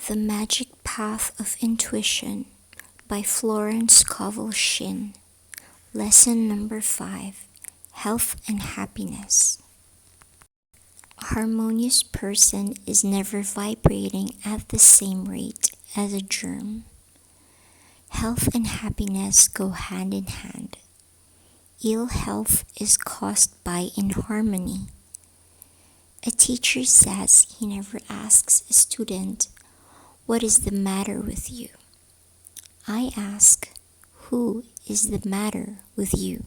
The Magic Path of Intuition by Florence Scovel Shinn. Lesson number 5. Health and Happiness. A harmonious person is never vibrating at the same rate as a germ. Health and happiness go hand in hand. Ill health is caused by inharmony. A teacher says he never asks a student, "What is the matter with you?" I ask, "Who is the matter with you?"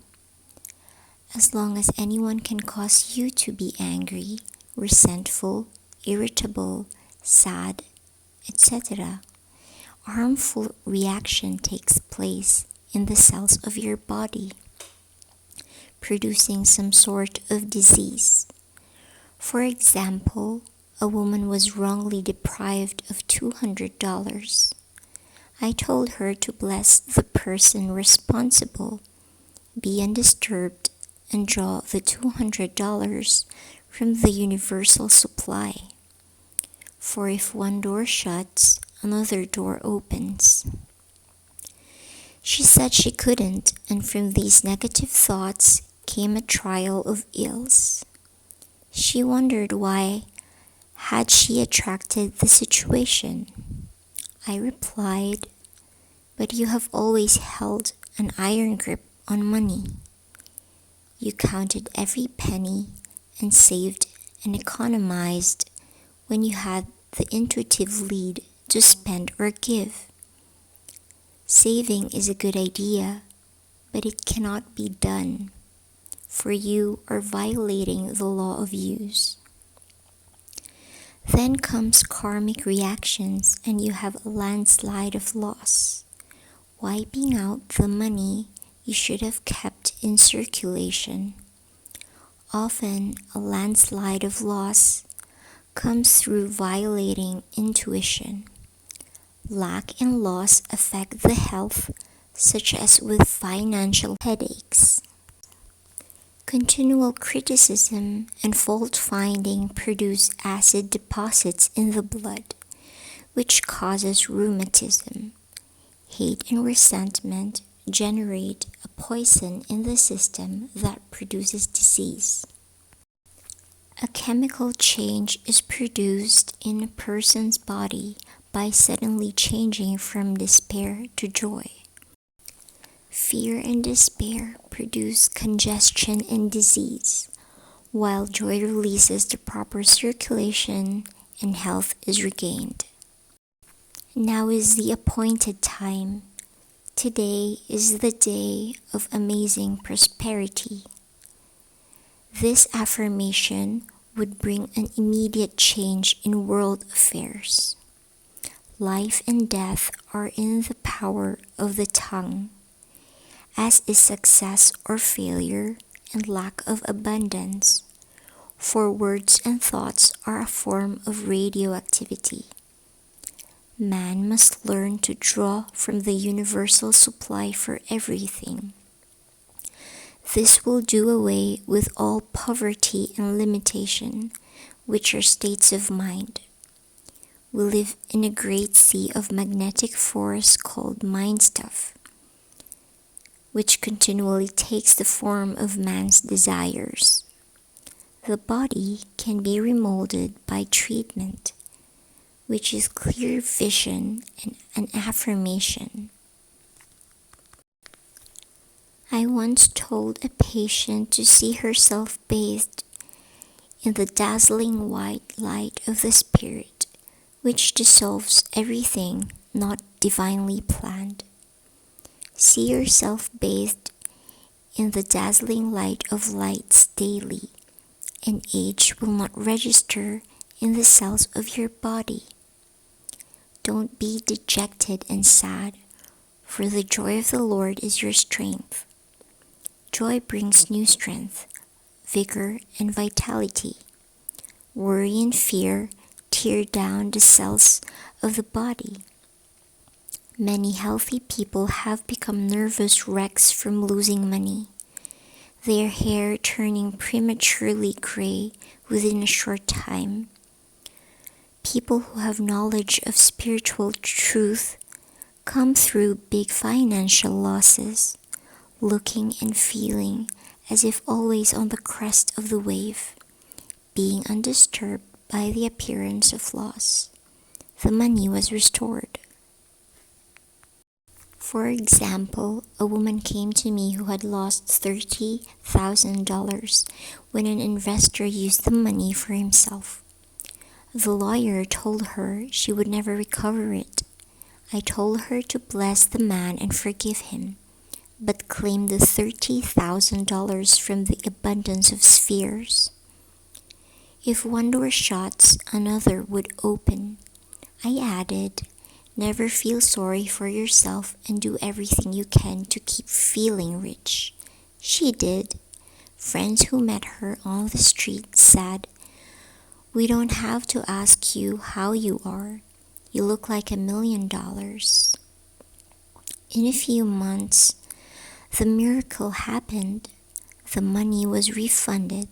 As long as anyone can cause you to be angry, resentful, irritable, sad, etc., a harmful reaction takes place in the cells of your body, producing some sort of disease. For example, a woman was wrongly deprived of $200. I told her to bless the person responsible, be undisturbed, and draw the $200 from the universal supply. For if one door shuts, another door opens. She said she couldn't, and from these negative thoughts came a trial of ills. She wondered why had she attracted the situation. I replied, "But you have always held an iron grip on money. You counted every penny and saved and economized when you had the intuitive lead to spend or give. Saving is a good idea, but it cannot be done, for you are violating the law of use. Then comes karmic reactions and you have a landslide of loss, wiping out the money you should have kept in circulation. Often a landslide of loss comes through violating intuition. Lack and loss affect the health, such as with financial headaches. Continual criticism and fault-finding produce acid deposits in the blood, which causes rheumatism. Hate and resentment generate a poison in the system that produces disease. A chemical change is produced in a person's body by suddenly changing from despair to joy. Fear and despair produce congestion and disease, while joy releases the proper circulation and health is regained. Now is the appointed time. Today is the day of amazing prosperity. This affirmation would bring an immediate change in world affairs. Life and death are in the power of the tongue, as is success or failure and lack of abundance, for words and thoughts are a form of radioactivity. Man must learn to draw from the universal supply for everything. This will do away with all poverty and limitation, which are states of mind. We live in a great sea of magnetic force called mind stuff, which continually takes the form of man's desires. The body can be remolded by treatment, which is clear vision and an affirmation. I once told a patient to see herself bathed in the dazzling white light of the Spirit, which dissolves everything not divinely planned. See yourself bathed in the dazzling light of lights daily, and age will not register in the cells of your body. Don't be dejected and sad, for the joy of the Lord is your strength. Joy brings new strength, vigor, and vitality. Worry and fear tear down the cells of the body. Many healthy people have become nervous wrecks from losing money, their hair turning prematurely gray within a short time. People who have knowledge of spiritual truth come through big financial losses, looking and feeling as if always on the crest of the wave, being undisturbed by the appearance of loss. The money was restored. For example, a woman came to me who had lost $30,000 when an investor used the money for himself. The lawyer told her she would never recover it. I told her to bless the man and forgive him, but claim the $30,000 from the abundance of spheres. If one door shuts, another would open. I added, never feel sorry for yourself and do everything you can to keep feeling rich. She did. Friends who met her on the street said, "We don't have to ask you how you are. You look like $1 million." In a few months, the miracle happened. The money was refunded.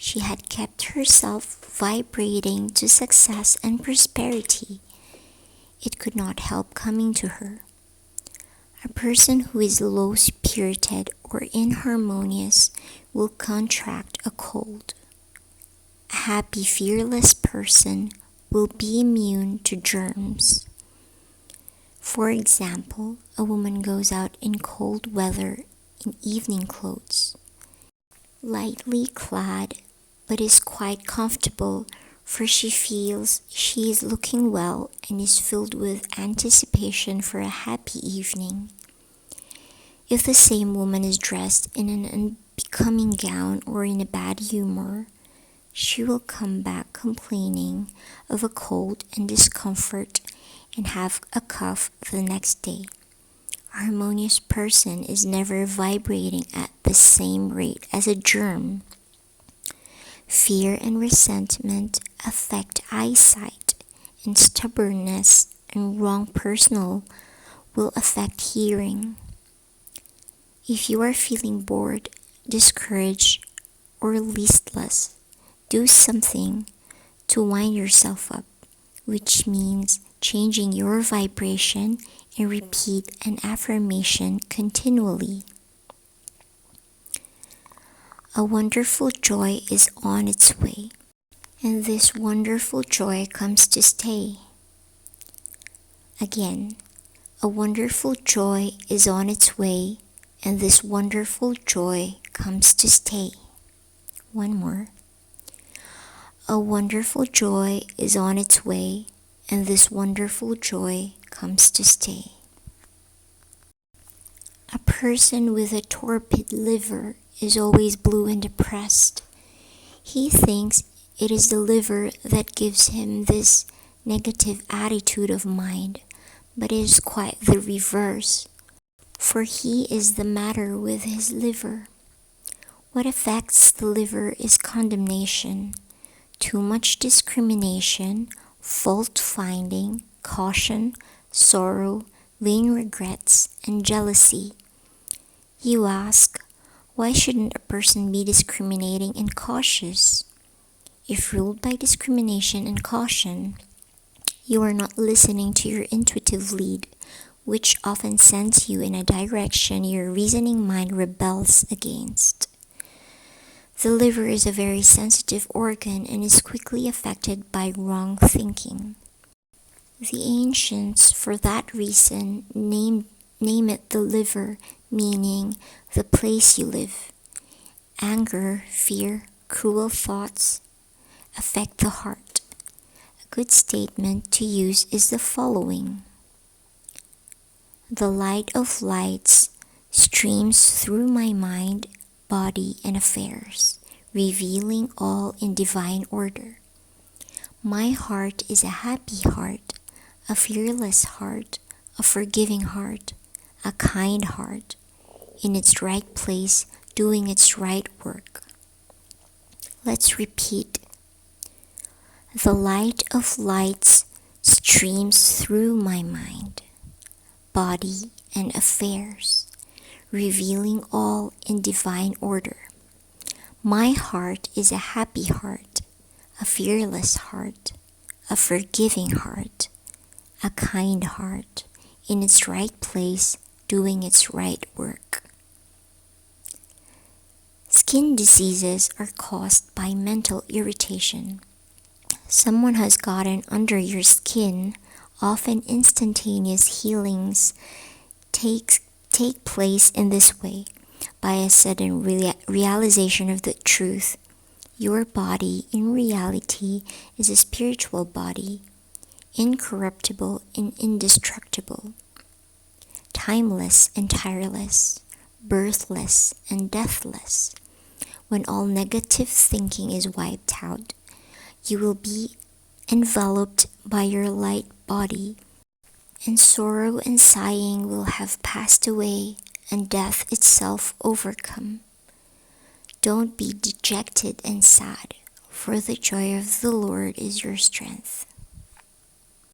She had kept herself vibrating to success and prosperity. It could not help coming to her. A person who is low-spirited or inharmonious will contract a cold. A happy, fearless person will be immune to germs. For example, a woman goes out in cold weather in evening clothes, lightly clad, but is quite comfortable, for she feels she is looking well and is filled with anticipation for a happy evening. If the same woman is dressed in an unbecoming gown or in a bad humor, she will come back complaining of a cold and discomfort and have a cough the next day. A harmonious person is never vibrating at the same rate as a germ. Fear and resentment affect eyesight, and stubbornness and wrong personal will affect hearing. If you are feeling bored, discouraged, or listless, do something to wind yourself up, which means changing your vibration and repeat an affirmation continually. A wonderful joy is on its way, and this wonderful joy comes to stay. Again, a wonderful joy is on its way, and this wonderful joy comes to stay. One more. A wonderful joy is on its way, and this wonderful joy comes to stay. A person with a torpid liver is always blue and depressed. He thinks it is the liver that gives him this negative attitude of mind, but it is quite the reverse, for he is the matter with his liver. What affects the liver is condemnation, too much discrimination, fault-finding, caution, sorrow, vain regrets, and jealousy. You ask, why shouldn't a person be discriminating and cautious? If ruled by discrimination and caution, you are not listening to your intuitive lead, which often sends you in a direction your reasoning mind rebels against. The liver is a very sensitive organ and is quickly affected by wrong thinking. The ancients, for that reason, name it the liver, meaning the place you live. Anger, fear, cruel thoughts affect the heart. A good statement to use is the following. The light of lights streams through my mind, body, and affairs, revealing all in divine order. My heart is a happy heart, a fearless heart, a forgiving heart, a kind heart, in its right place, doing its right work. Let's repeat. The light of lights streams through my mind, body, and affairs, revealing all in divine order. My heart is a happy heart, a fearless heart, a forgiving heart, a kind heart, in its right place, doing its right work. Skin diseases are caused by mental irritation. Someone has gotten under your skin. Often instantaneous healings take place in this way, by a sudden realization of the truth. Your body, in reality, is a spiritual body, incorruptible and indestructible, timeless and tireless, birthless and deathless. When all negative thinking is wiped out, you will be enveloped by your light body, and sorrow and sighing will have passed away, and death itself overcome. Don't be dejected and sad, for the joy of the Lord is your strength.